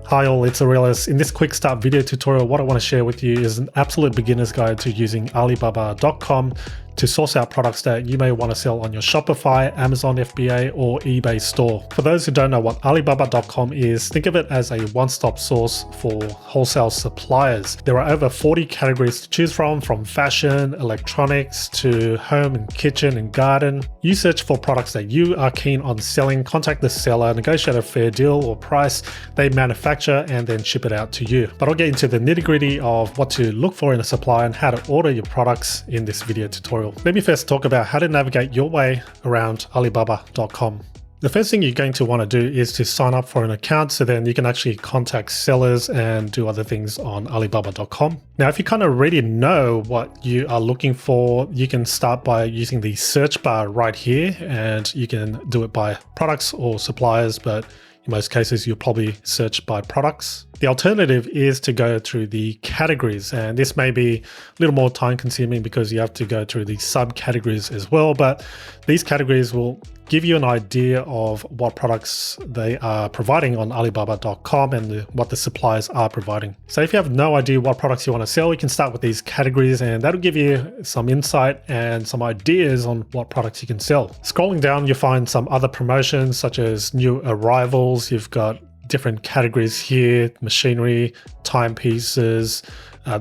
Hi all, it's Aurelius. In this quick start video tutorial, what I want to share with you is an absolute beginner's guide to using Alibaba.com to source out products that you may want to sell on your Shopify, Amazon FBA, or eBay store. For those who don't know what Alibaba.com is, think of it as a one-stop source for wholesale suppliers. There are over 40 categories to choose from fashion, electronics, to home and kitchen and garden. You search for products that you are keen on selling, contact the seller, negotiate a fair deal or price, they manufacture and then ship it out to you. But I'll get into the nitty-gritty of what to look for in a supplier and how to order your products in this video tutorial. Let me first talk about how to navigate your way around Alibaba.com. The first thing you're going to want to do is to sign up for an account so then you can actually contact sellers and do other things on Alibaba.com. Now, if you kind of already know what you are looking for, you can start by using the search bar right here, and you can do it by products or suppliers, but in most cases, you'll probably search by products. The alternative is to go through the categories, and this may be a little more time consuming because you have to go through the subcategories as well, but these categories will give you an idea of what products they are providing on Alibaba.com and what the suppliers are providing. So if you have no idea what products you want to sell, you can start with these categories, and that'll give you some insight and some ideas on what products you can sell. Scrolling down, you'll find some other promotions such as new arrivals. You've got different categories here, machinery, timepieces,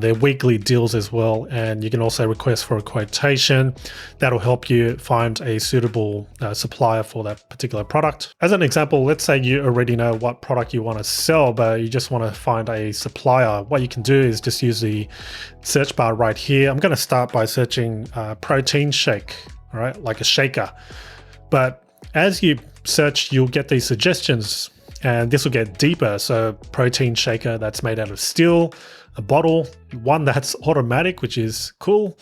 their weekly deals as well, and you can also request for a quotation. That'll help you find a suitable supplier for that particular product. As an example, let's say you already know what product you want to sell, but you just want to find a supplier. What you can do is just use the search bar right here. I'm going to start by searching protein shake, all right, like a shaker. But as you search, you'll get these suggestions, and this will get deeper. So protein shaker that's made out of steel, a bottle, one that's automatic, which is cool.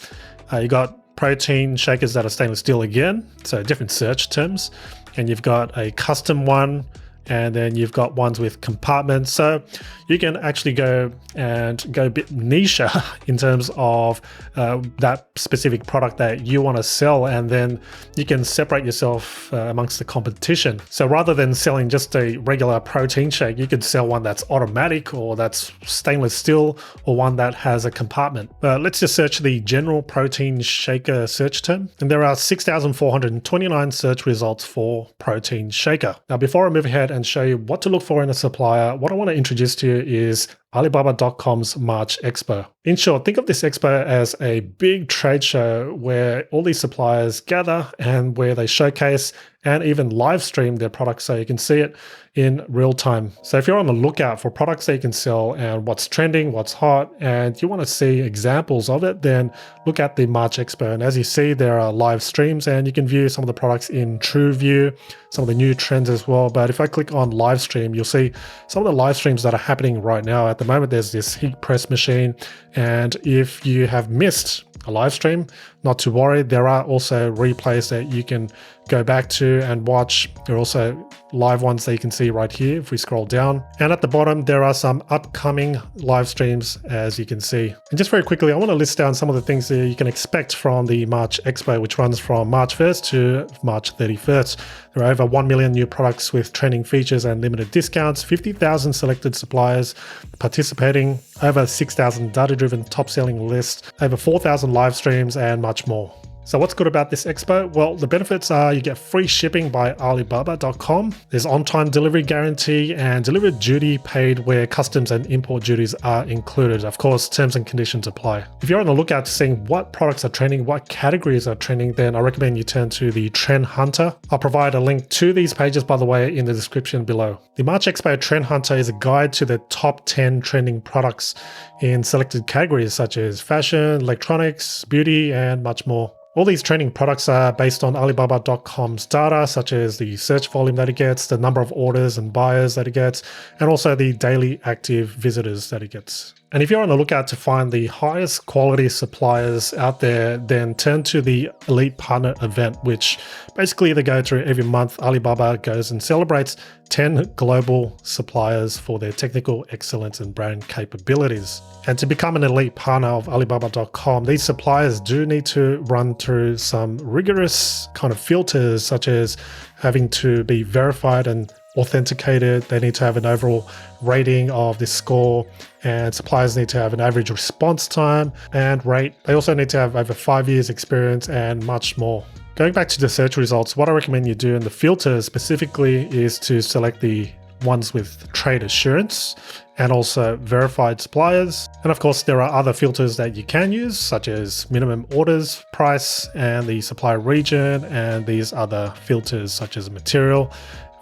You got protein shakers that are stainless steel again, so different search terms. And you've got a custom one, and then you've got ones with compartments. So you can actually go a bit niche in terms of that specific product that you want to sell, and then you can separate yourself amongst the competition. So rather than selling just a regular protein shake, you could sell one that's automatic or that's stainless steel, or one that has a compartment. Let's just search the general protein shaker search term, and there are 6,429 search results for protein shaker. Now, before I move ahead and show you what to look for in a supplier, what I want to introduce to you is Alibaba.com's March Expo. In short, think of this expo as a big trade show where all these suppliers gather and where they showcase and even live stream their products so you can see it in real time. So if you're on the lookout for products that you can sell and what's trending, what's hot, and you want to see examples of it, then look at the March Expo. And as you see, there are live streams and you can view some of the products in true view, some of the new trends as well. But if I click on live stream, you'll see some of the live streams that are happening right now. At the moment, there's this heat press machine. And if you have missed a live stream, not to worry, there are also replays that you can go back to and watch. There are also live ones that you can see right here if we scroll down. And at the bottom, there are some upcoming live streams, as you can see. And just very quickly, I want to list down some of the things that you can expect from the March Expo, which runs from March 1st to March 31st. There are over 1 million new products with trending features and limited discounts, 50,000 selected suppliers participating, over 6,000 data-driven top-selling lists, over 4,000 live streams, and much more. So what's good about this expo? Well, the benefits are you get free shipping by Alibaba.com. There's on-time delivery guarantee and delivery duty paid where customs and import duties are included. Of course, terms and conditions apply. If you're on the lookout to seeing what products are trending, what categories are trending, then I recommend you turn to the Trend Hunter. I'll provide a link to these pages, by the way, in the description below. The March Expo Trend Hunter is a guide to the top 10 trending products in selected categories such as fashion, electronics, beauty, and much more. All these trending products are based on Alibaba.com's data, such as the search volume that it gets, the number of orders and buyers that it gets, and also the daily active visitors that it gets. And if you're on the lookout to find the highest quality suppliers out there, then turn to the Elite Partner event, which basically they go through every month. Alibaba goes and celebrates 10 global suppliers for their technical excellence and brand capabilities. And to become an elite partner of Alibaba.com, these suppliers do need to run through some rigorous kind of filters, such as having to be verified and authenticated. They need to have an overall rating of this score, and suppliers need to have an average response time and rate. They also need to have over 5 years experience and much more. Going back to the search results, what I recommend you do in the filter specifically is to select the ones with trade assurance and also verified suppliers. And of course, there are other filters that you can use, such as minimum orders, price, and the supplier region, and these other filters such as material,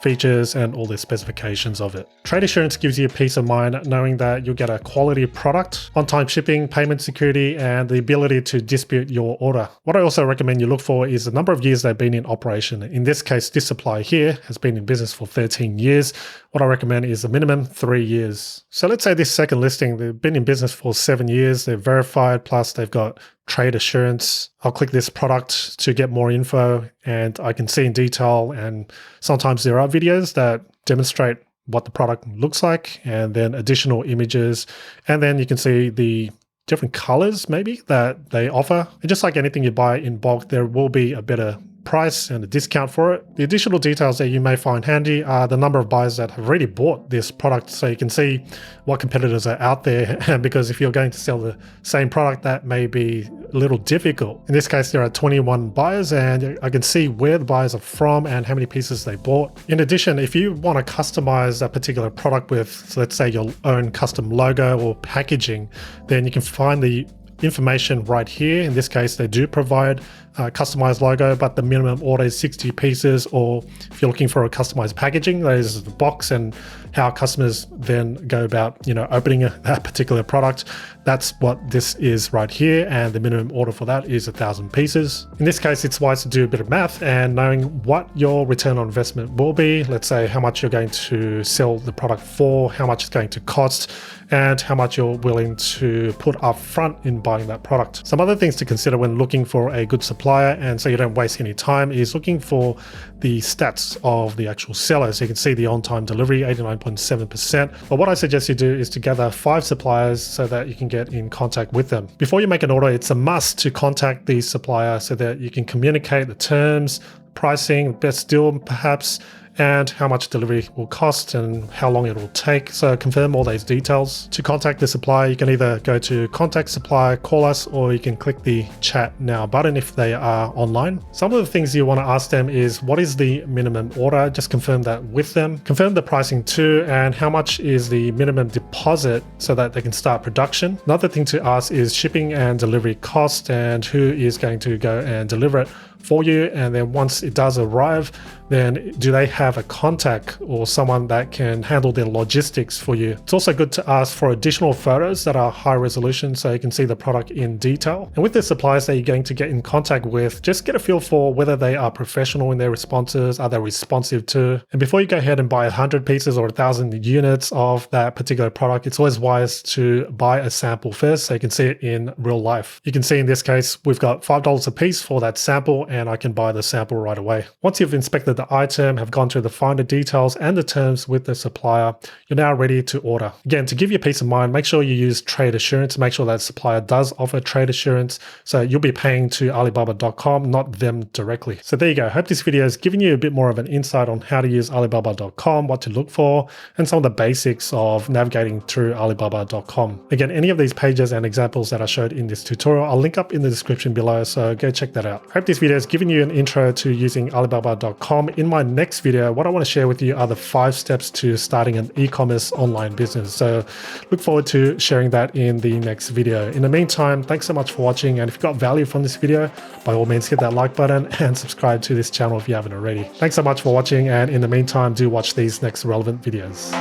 features, and all the specifications of it. Trade assurance gives you peace of mind knowing that you'll get a quality product, on-time shipping, payment security, and the ability to dispute your order. What I also recommend you look for is the number of years they've been in operation. In this case, this supplier here has been in business for 13 years. What I recommend is a minimum 3 years. So let's say this second listing, they've been in business for 7 years, they're verified, plus they've got trade assurance. I'll click this product to get more info, and I can see in detail, and sometimes there are videos that demonstrate what the product looks like, and then additional images, and then you can see the different colors maybe that they offer. And just like anything you buy in bulk, there will be a better price and a discount for it. The additional details that you may find handy are the number of buyers that have already bought this product, so you can see what competitors are out there. Because if you're going to sell the same product, that may be a little difficult. In this case, there are 21 buyers, and I can see where the buyers are from and how many pieces they bought. In addition, if you want to customize a particular product with, so let's say, your own custom logo or packaging, then you can find the information right here. In this case, they do provide a customized logo, but the minimum order is 60 pieces, or if you're looking for a customized packaging, that is the box and how customers then go about, opening that particular product. That's what this is right here, and the minimum order for that is 1,000 pieces. In this case, it's wise to do a bit of math and knowing what your return on investment will be. Let's say how much you're going to sell the product for, how much it's going to cost, and how much you're willing to put up front in buying that product. Some other things to consider when looking for a good supplier, and so you don't waste any time, is looking for the stats of the actual seller. So you can see the on-time delivery, 89.7%. But what I suggest you do is to gather 5 suppliers so that you can get in contact with them. Before you make an order, it's a must to contact the supplier so that you can communicate the terms, pricing, best deal perhaps, and how much delivery will cost and how long it will take. So confirm all those details. To contact the supplier, you can either go to contact supplier, call us, or you can click the chat now button if they are online. Some of the things you want to ask them is, what is the minimum order? Just confirm that with them. Confirm the pricing too, and how much is the minimum deposit so that they can start production. Another thing to ask is shipping and delivery cost, and who is going to go and deliver it for you. And then once it does arrive, then do they have a contact or someone that can handle their logistics for you? It's also good to ask for additional photos that are high resolution so you can see the product in detail. And with the suppliers that you're going to get in contact with, just get a feel for whether they are professional in their responses, are they responsive to? And before you go ahead and buy 100 pieces or 1,000 units of that particular product, it's always wise to buy a sample first so you can see it in real life. You can see in this case, we've got $5 a piece for that sample, and I can buy the sample right away. Once you've inspected the item, have gone through the finer details and the terms with the supplier, you're now ready to order. Again, to give you peace of mind, make sure you use trade assurance. Make sure that supplier does offer trade assurance. So you'll be paying to Alibaba.com, not them directly. So there you go. I hope this video has given you a bit more of an insight on how to use Alibaba.com, what to look for, and some of the basics of navigating through Alibaba.com. Again, any of these pages and examples that I showed in this tutorial, I'll link up in the description below, so go check that out. I hope this video has given you an intro to using Alibaba.com. In my next video, what I want to share with you are the 5 steps to starting an e-commerce online business. So look forward to sharing that in the next video. In the meantime, thanks so much for watching. And if you got value from this video, by all means, hit that like button and subscribe to this channel if you haven't already. Thanks so much for watching. And in the meantime, do watch these next relevant videos.